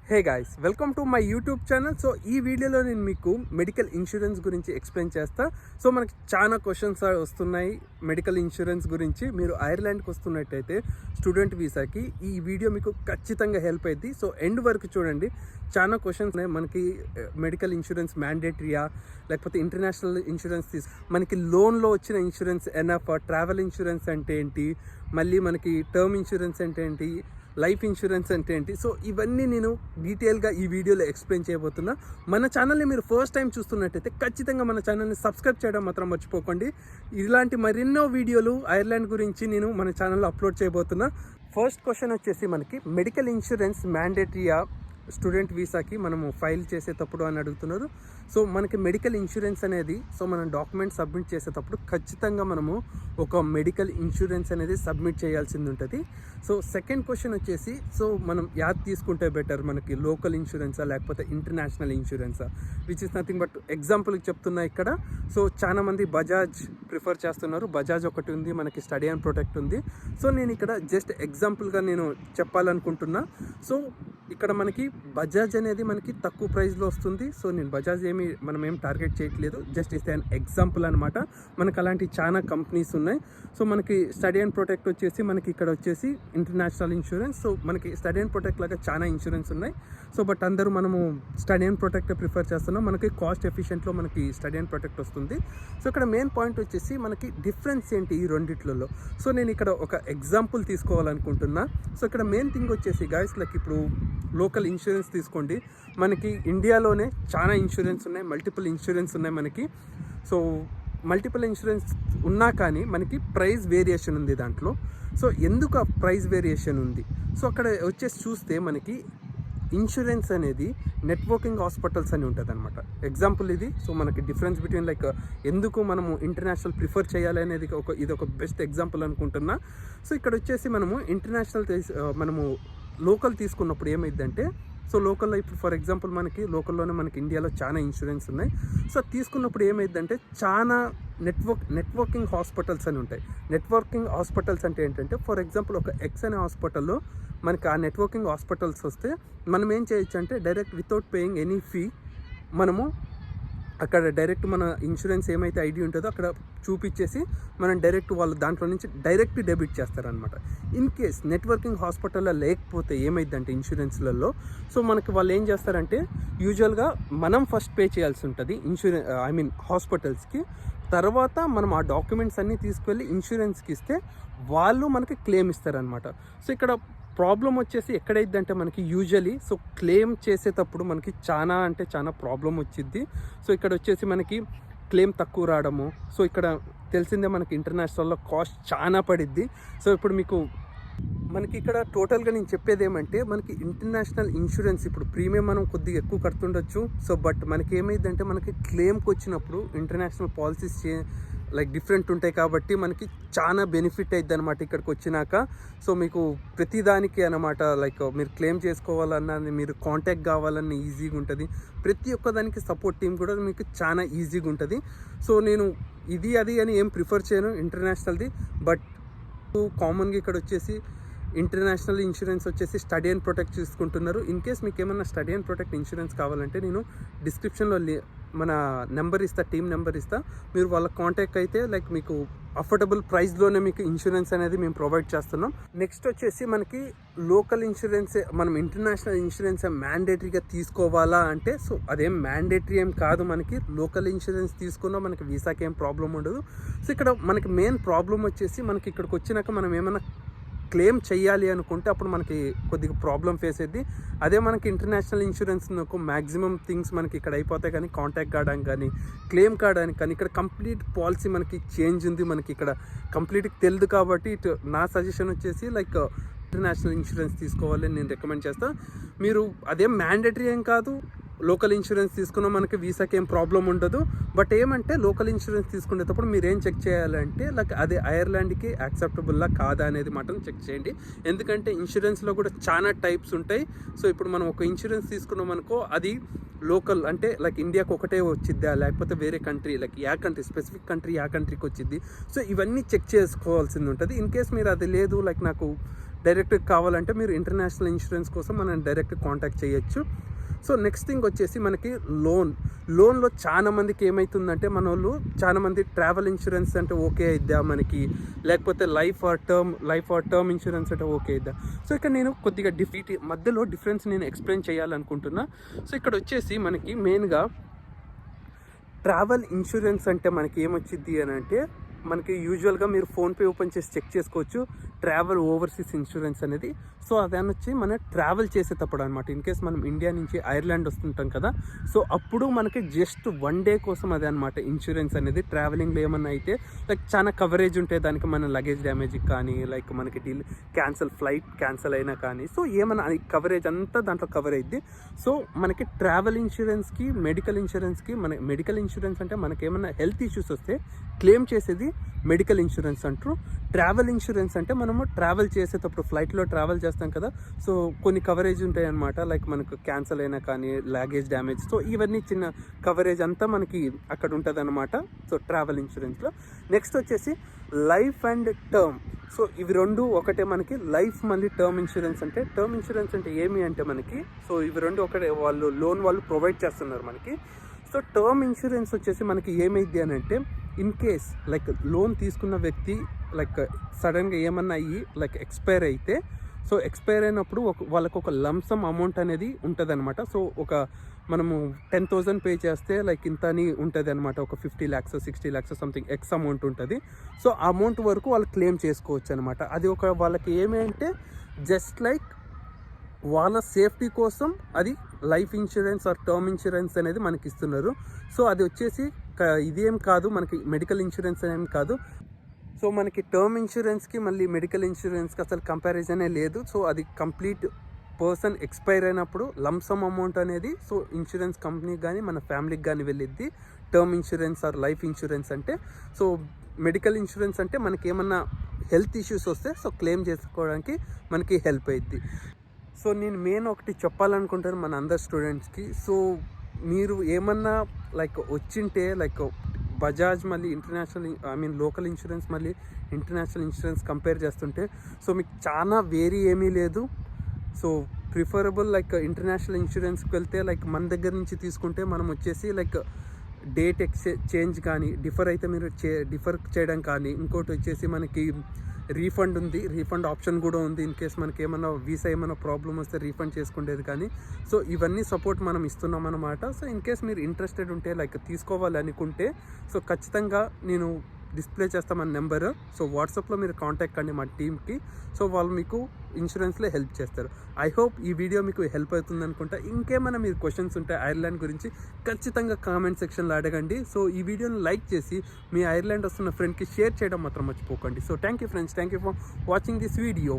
Hey guys, welcome to my YouTube channel. So ఈ వీడియోలో నేను మీకు మెడికల్ ఇన్సూరెన్స్ గురించి ఎక్స్ప్లెయిన్ చేస్తా. సో మనకి చాలా క్వశ్చన్స్ వస్తున్నాయి మెడికల్ ఇన్సూరెన్స్ గురించి. మీరు ఐర్లాండ్కి వస్తున్నట్టయితే స్టూడెంట్ వీసాకి ఈ వీడియో మీకు ఖచ్చితంగా హెల్ప్ అవుతుంది. సో ఎండ్ వరకు చూడండి. చాలా క్వశ్చన్స్ ఉన్నాయి మనకి. మెడికల్ ఇన్సూరెన్స్ మ్యాండేటరీయా, లేకపోతే ఇంటర్నేషనల్ ఇన్సూరెన్స్ మనకి లోన్లో వచ్చిన ఇన్సూరెన్స్ ఎనఫ్, ట్రావెల్ ఇన్సూరెన్స్ అంటే ఏంటి, మళ్ళీ మనకి టర్మ్ ఇన్సూరెన్స్ అంటే ఏంటి, లైఫ్ ఇన్సూరెన్స్ అంటే ఏంటి. సో ఇవన్నీ నేను డీటెయిల్గా ఈ వీడియోలో ఎక్స్ప్లెయిన్ చేయబోతున్నా. మన ఛానల్ని మీరు ఫస్ట్ టైం చూస్తున్నట్టయితే ఖచ్చితంగా మన ఛానల్ని సబ్స్క్రైబ్ చేయడం మాత్రం మర్చిపోకండి. ఇలాంటి మరెన్నో వీడియోలు ఐర్లాండ్ గురించి నేను మన ఛానల్లో అప్లోడ్ చేయబోతున్నా. ఫస్ట్ క్వశ్చన్ వచ్చేసి మనకి మెడికల్ ఇన్సూరెన్స్ మ్యాండేటరీయా స్టూడెంట్ వీసాకి మనము ఫైల్ చేసేటప్పుడు అని అడుగుతున్నారు. సో మనకి మెడికల్ ఇన్సూరెన్స్ అనేది, సో మనం డాక్యుమెంట్ సబ్మిట్ చేసేటప్పుడు ఖచ్చితంగా మనము ఒక మెడికల్ ఇన్సూరెన్స్ అనేది సబ్మిట్ చేయాల్సింది ఉంటుంది. సో సెకండ్ క్వశ్చన్ వచ్చేసి, సో మనం యాద్ తీసుకుంటే బెటర్, మనకి లోకల్ ఇన్సూరెన్సా లేకపోతే ఇంటర్నేషనల్ ఇన్సూరెన్సా, విచ్ ఇస్ నథింగ్ బట్ ఎగ్జాంపుల్కి చెప్తున్నా ఇక్కడ. సో చాలా మంది బజాజ్ ప్రిఫర్ చేస్తున్నారు. బజాజ్ ఒకటి ఉంది, మనకి స్టడీ అండ్ ప్రొటెక్ట్ ఉంది. సో నేను ఇక్కడ జస్ట్ ఎగ్జాంపుల్గా నేను చెప్పాలనుకుంటున్నా. సో ఇక్కడ మనకి బజాజ్ అనేది మనకి తక్కువ ప్రైస్లో వస్తుంది. సో నేను బజాజ్ మనం ఏం టార్గెట్ చేయట్లేదు, జస్ట్ ఇస్తే అన్ ఎగ్జాంపుల్ అనమాట. మనకు అలాంటి చాలా కంపెనీస్ ఉన్నాయి. సో మనకి స్టడీ అండ్ ప్రొటెక్ట్ వచ్చేసి మనకి ఇక్కడ వచ్చేసి ఇంటర్నేషనల్ ఇన్సూరెన్స్. సో మనకి స్టడీ అండ్ ప్రొటెక్ట్ లాగా చాలా ఇన్సూరెన్స్ ఉన్నాయి. సో బట్ అందరూ మనము స్టడీ అండ్ ప్రొటెక్ట్ ప్రిఫర్ చేస్తున్నాం. మనకి కాస్ట్ ఎఫిషియెంట్లో మనకి స్టడీ అండ్ ప్రొటెక్ట్ వస్తుంది. సో ఇక్కడ మెయిన్ పాయింట్ వచ్చేసి మనకి డిఫరెన్స్ ఏంటి ఈ రెండిట్లలో. సో నేను ఇక్కడ ఒక ఎగ్జాంపుల్ తీసుకోవాలనుకుంటున్నా. సో ఇక్కడ మెయిన్ థింగ్ వచ్చేసి గాయస్, లైక్ ఇప్పుడు లోకల్ ఇన్సూరెన్స్ తీసుకోండి. మనకి ఇండియాలోనే చాలా ఇన్సూరెన్స్ ఉన్నాయి, మల్టిపుల్ ఇన్సూరెన్స్ ఉన్నాయి మనకి. సో మల్టిపుల్ ఇన్సూరెన్స్ ఉన్నా కానీ మనకి ప్రైస్ వేరియేషన్ ఉంది దాంట్లో. సో ఎందుకు ఆ ప్రైస్ వేరియేషన్ ఉంది? సో అక్కడ వచ్చేసి చూస్తే మనకి ఇన్సూరెన్స్ అనేది నెట్వర్కింగ్ హాస్పిటల్స్ అని ఉంటుంది అనమాట. ఎగ్జాంపుల్ ఇది. సో మనకి డిఫరెన్స్ బిట్వీన్ లైక్ ఎందుకు మనము ఇంటర్నేషనల్ ప్రిఫర్ చేయాలి అనేది ఇది ఒక బెస్ట్ ఎగ్జాంపుల్ అనుకుంటున్నా. సో ఇక్కడ వచ్చేసి మనము ఇంటర్నేషనల్ మనము లోకల్ తీసుకున్నప్పుడు ఏమైందంటే, సో లోకల్లో ఇప్పుడు ఫర్ ఎగ్జాంపుల్ మనకి లోకల్లోనే మనకి ఇండియాలో చాలా ఇన్సూరెన్స్ ఉన్నాయి. సో తీసుకున్నప్పుడు ఏమైందంటే చాలా నెట్వర్కింగ్ హాస్పిటల్స్ అని ఉంటాయి. నెట్వర్కింగ్ హాస్పిటల్స్ అంటే ఏంటంటే, ఫర్ ఎగ్జాంపుల్ ఒక ఎక్స్ అనే హాస్పిటల్లో మనకి ఆ నెట్వర్కింగ్ హాస్పిటల్స్ వస్తే మనం ఏం చేయొచ్చు అంటే direct without paying any fee మనము అక్కడ డైరెక్ట్ మన ఇన్సూరెన్స్ ఏమైతే ఐడి ఉంటుందో అక్కడ చూపించేసి మనం డైరెక్ట్ వాళ్ళు దాంట్లో నుంచి డైరెక్ట్ డెబిట్ చేస్తారనమాట. ఇన్ కేస్ నెట్వర్కింగ్ హాస్పిటల్లో లేకపోతే ఏమైందంటే ఇన్సూరెన్స్లలో, సో మనకి వాళ్ళు ఏం చేస్తారంటే యూజువల్గా మనం ఫస్ట్ పే చేయాల్సి ఉంటుంది హాస్పిటల్స్కి. తర్వాత మనం ఆ డాక్యుమెంట్స్ అన్నీ తీసుకెళ్ళి ఇన్సూరెన్స్కి ఇస్తే వాళ్ళు మనకి క్లెయిమ్ ఇస్తారనమాట. సో ఇక్కడ ప్రాబ్లం వచ్చేసి ఎక్కడైందంటే మనకి యూజువలీ సో క్లెయిమ్ చేసేటప్పుడు మనకి చాలా ప్రాబ్లం వచ్చింది. సో ఇక్కడ వచ్చేసి మనకి క్లెయిమ్ తక్కువ రావడము. సో ఇక్కడ తెలిసిందే మనకి ఇంటర్నేషనల్లో కాస్ట్ చాలా పడిద్ది. సో ఇప్పుడు మనకి ఇక్కడ టోటల్గా నేను చెప్పేది ఏమంటే, మనకి ఇంటర్నేషనల్ ఇన్సూరెన్స్ ఇప్పుడు ప్రీమియం మనం కొద్దిగా ఎక్కువ కడుతుండొచ్చు. సో బట్ మనకి ఏమైందంటే మనకి క్లెయిమ్కి వచ్చినప్పుడు ఇంటర్నేషనల్ పాలసీస్ లైక్ డిఫరెంట్ ఉంటాయి కాబట్టి మనకి చాలా బెనిఫిట్ అవుతుంది అనమాట ఇక్కడికి వచ్చినాక. సో మీకు ప్రతిదానికి అనమాట, లైక్ మీరు క్లెయిమ్ చేసుకోవాలన్నా, మీరు కాంటాక్ట్ కావాలన్నా ఈజీగా ఉంటుంది. ప్రతి ఒక్కదానికి సపోర్ట్ టీం కూడా మీకు చాలా ఈజీగా ఉంటుంది. సో నేను ఇది అది అని ఏం ప్రిఫర్ చేయను ఇంటర్నేషనల్ది. బట్ కామన్గా ఇక్కడ వచ్చేసి ఇంటర్నేషనల్ ఇన్సూరెన్స్ వచ్చేసి స్టడీ అండ్ ప్రొటెక్ట్ తీసుకుంటున్నారు. ఇన్ కేస్ మీకు ఏమన్నా స్టడీ అండ్ ప్రొటెక్ట్ ఇన్సూరెన్స్ కావాలంటే నేను డిస్క్రిప్షన్లో మన నెంబర్ ఇస్తా, టీమ్ నెంబర్ ఇస్తా. మీరు వాళ్ళకి కాంటాక్ట్ అయితే లైక్ మీకు అఫోర్డబుల్ ప్రైస్లోనే మీకు ఇన్సూరెన్స్ అనేది మేము ప్రొవైడ్ చేస్తున్నాం. నెక్స్ట్ వచ్చేసి మనకి లోకల్ ఇన్సూరెన్స్, మనం ఇంటర్నేషనల్ ఇన్సూరెన్స్ మ్యాండేటరీగా తీసుకోవాలా అంటే, సో అదేం మ్యాండేటరీ ఏం కాదు. మనకి లోకల్ ఇన్సూరెన్స్ తీసుకున్నా మనకి వీసాకి ఏం ప్రాబ్లం ఉండదు. సో ఇక్కడ మనకి మెయిన్ ప్రాబ్లం వచ్చేసి మనకి ఇక్కడికి వచ్చినాక మనం ఏమైనా క్లెయిమ్ చేయాలి అనుకుంటే అప్పుడు మనకి కొద్దిగా ప్రాబ్లం ఫేస్ అయ్యింది. అదే మనకి ఇంటర్నేషనల్ ఇన్సూరెన్స్ మ్యాక్సిమం థింగ్స్ మనకి ఇక్కడ అయిపోతాయి. కానీ కాంటాక్ట్ కావడానికి కానీ క్లెయిమ్ కావడానికి కానీ ఇక్కడ కంప్లీట్ పాలసీ మనకి చేంజ్ ఉంది. మనకి ఇక్కడ కంప్లీట్గా తెలియదు కాబట్టి నా సజెషన్ వచ్చేసి లైక్ ఇంటర్నేషనల్ ఇన్సూరెన్స్ తీసుకోవాలని నేను రికమెండ్ చేస్తాను. మీరు అదేం మ్యాండేటరీ ఏం కాదు. లోకల్ ఇన్సూరెన్స్ తీసుకున్నా మనకి వీసాకి ఏం ప్రాబ్లం ఉండదు. బట్ ఏమంటే లోకల్ ఇన్సూరెన్స్ తీసుకునేటప్పుడు మీరు ఏం చెక్ చేయాలంటే లైక్ అది ఐర్లాండ్కి యాక్సెప్టబుల్లా కాదా అనేది మాత్రం చెక్ చేయండి. ఎందుకంటే ఇన్సూరెన్స్లో కూడా చాలా టైప్స్ ఉంటాయి. సో ఇప్పుడు మనం ఒక ఇన్సూరెన్స్ తీసుకున్నాం అనుకో, అది లోకల్ అంటే లైక్ ఇండియాకి ఒకటే వచ్చిద్దా, లేకపోతే వేరే కంట్రీ లైక్ స్పెసిఫిక్ కంట్రీకి వచ్చిద్ది. సో ఇవన్నీ చెక్ చేసుకోవాల్సింది ఉంటుంది. ఇన్ కేస్ మీరు అది లేదు, లైక్ నాకు డైరెక్ట్ కావాలంటే మీరు ఇంటర్నేషనల్ ఇన్సూరెన్స్ కోసం మనం డైరెక్ట్ కాంటాక్ట్ చేయొచ్చు. సో నెక్స్ట్ థింగ్ వచ్చేసి మనకి లోన్లో చాలా మందికి ఏమవుతుందంటే మన వాళ్ళు చాలా మంది ట్రావెల్ ఇన్సూరెన్స్ అంటే ఓకే అయిద్దా మనకి, లేకపోతే లైఫ్ ఆర్ టర్మ్ ఇన్సూరెన్స్ అంటే ఓకే అయిద్దా. సో ఇక్కడ నేను కొద్దిగా మధ్యలో డిఫరెన్స్ నేను ఎక్స్ప్లెయిన్ చేయాలనుకుంటున్నా. సో ఇక్కడ వచ్చేసి మనకి మెయిన్గా ట్రావెల్ ఇన్సూరెన్స్ అంటే మనకి ఏమొచ్చింది అని అంటే, మనకి యూజువల్గా మీరు ఫోన్పే ఓపెన్ చేసి చెక్ చేసుకోవచ్చు ట్రావెల్ ఓవర్సీస్ ఇన్సూరెన్స్ అనేది. సో అదని వచ్చి మనం ట్రావెల్ చేసేటప్పుడు అనమాట. ఇన్ కేస్ మనం ఇండియా నుంచి ఐర్లాండ్ వస్తుంటాం కదా, సో అప్పుడు మనకి జస్ట్ 1 డే కోసం అదే అనమాట ఇన్సూరెన్స్ అనేది. ట్రావెలింగ్లో ఏమన్నా అయితే లైక్ చాలా కవరేజ్ ఉంటాయి దానికి, మన లగేజ్ డ్యామేజ్కి కానీ, లైక్ మనకి ఫ్లైట్ క్యాన్సిల్ అయినా కానీ, సో ఏమన్నా కవరేజ్ అంతా దాంట్లో కవర్ అయ్యిద్ది. సో మనకి ట్రావెల్ ఇన్సూరెన్స్కి, మెడికల్ ఇన్సూరెన్స్ అంటే మనకి ఏమన్నా హెల్త్ ఇష్యూస్ వస్తే క్లెయిమ్ చేసేది మెడికల్ ఇన్సూరెన్స్ అంటారు. ట్రావెల్ ఇన్సూరెన్స్ అంటే మనము ట్రావెల్ చేసేటప్పుడు ఫ్లైట్లో ట్రావెల్ చేస్తాం కదా, సో కొన్ని కవరేజ్ ఉంటాయి అనమాట. లైక్ మనకు క్యాన్సల్ అయినా కానీ, లగేజ్ డ్యామేజ్, సో ఇవన్నీ చిన్న కవరేజ్ అంతా మనకి అక్కడ ఉంటుంది అనమాట. సో ట్రావెల్ ఇన్సూరెన్స్లో నెక్స్ట్ వచ్చేసి లైఫ్ అండ్ టర్మ్. సో ఇవి రెండు ఒకటే మనకి. లైఫ్ మళ్ళీ టర్మ్ ఇన్సూరెన్స్ అంటే ఏమి అంటే మనకి, సో ఇవి రెండు ఒకటే, వాళ్ళు ప్రొవైడ్ చేస్తున్నారు మనకి. సో టర్మ్ ఇన్సూరెన్స్ వచ్చేసి మనకి ఏమైంది అని అంటే, ఇన్ కేస్ లైక్ లోన్ తీసుకున్న వ్యక్తి లైక్ సడన్గా ఏమన్నా అయ్యి లైక్ ఎక్స్పైర్ అయితే, సో ఎక్స్పైర్ అయినప్పుడు వాళ్ళకు ఒక లంసమ్ అమౌంట్ అనేది ఉంటుంది అనమాట. సో మనము 10,000 పే చేస్తే లైక్ ఇంత అని ఉంటుంది అనమాట. ఒక 50 lakhs 60 lakhs something X amount ఉంటుంది. సో ఆ అమౌంట్ వరకు వాళ్ళు క్లెయిమ్ చేసుకోవచ్చు అనమాట. అది వాళ్ళకి ఏమంటే జస్ట్ లైక్ వాళ్ళ సేఫ్టీ కోసం అది life insurance or term insurance అనేది మనకి ఇస్తున్నారు. సో అది వచ్చేసి ఇదేం కాదు, మనకి మెడికల్ ఇన్సూరెన్స్ ఏం కాదు. సో మనకి టర్మ్ ఇన్సూరెన్స్కి మళ్ళీ మెడికల్ ఇన్సూరెన్స్కి అసలు కంపారిజనే లేదు. సో అది కంప్లీట్ పర్సన్ ఎక్స్పైర్ అయినప్పుడు లంసమ్ అమౌంట్ అనేది సో ఇన్సూరెన్స్ కంపెనీకి కానీ మన ఫ్యామిలీకి కానీ వెళ్ళిద్ది. Term insurance or life insurance అంటే. సో మెడికల్ ఇన్సూరెన్స్ అంటే మనకి ఏమన్నా హెల్త్ ఇష్యూస్ వస్తే సో క్లెయిమ్ చేసుకోవడానికి మనకి హెల్ప్ అయ్యిద్ది. సో నేను మెయిన్ ఒకటి చెప్పాలనుకుంటాను మన అందరు స్టూడెంట్స్కి. సో మీరు ఏమన్నా లైక్ వచ్చింటే లైక్ బజాజ్ మళ్ళీ లోకల్ ఇన్సూరెన్స్ మళ్ళీ ఇంటర్నేషనల్ ఇన్సూరెన్స్ కంపేర్ చేస్తుంటే సో మీకు చాలా వేరీ ఏమీ లేదు. సో ప్రిఫరబుల్ లైక్ ఇంటర్నేషనల్ ఇన్సూరెన్స్కి వెళ్తే లైక్ మన దగ్గర నుంచి తీసుకుంటే మనం వచ్చేసి లైక్ డేట్ చేంజ్ కానీ డిఫర్ అయితే మీరు డిఫర్ చేయడం కానీ, ఇంకోటి వచ్చేసి మనకి రీఫండ్ ఆప్షన్ కూడా ఉంది. ఇన్ కేస్ మనకి ఏమైనా వీసా ఏమైనా ప్రాబ్లం వస్తే రీఫండ్ చేసుకునేది కానీ. సో ఇవన్నీ సపోర్ట్ మనం ఇస్తున్నాం అన్నమాట. సో ఇన్ కేస్ మీరు ఇంట్రెస్టెడ్ ఉంటే లైక్ తీసుకోవాలి అనుకుంటే సో ఖచ్చితంగా నేను డిస్ప్లే చేస్తాం మన నెంబర్. సో వాట్సాప్లో మీరు కాంటాక్ట్ కండి మా టీమ్కి. సో వాళ్ళు మీకు ఇన్సూరెన్స్లో హెల్ప్ చేస్తారు. ఐ హోప్ ఈ వీడియో మీకు హెల్ప్ అవుతుంది అనుకుంటా. ఇంకేమైనా మీరు క్వశ్చన్స్ ఉంటే ఐర్లాండ్ గురించి ఖచ్చితంగా కామెంట్ సెక్షన్లో అడగండి. సో ఈ వీడియోని లైక్ చేసి మీ ఐర్లాండ్ వస్తున్న ఫ్రెండ్కి షేర్ చేయడం మాత్రం మర్చిపోకండి. So thank you friends, thank you for watching this video.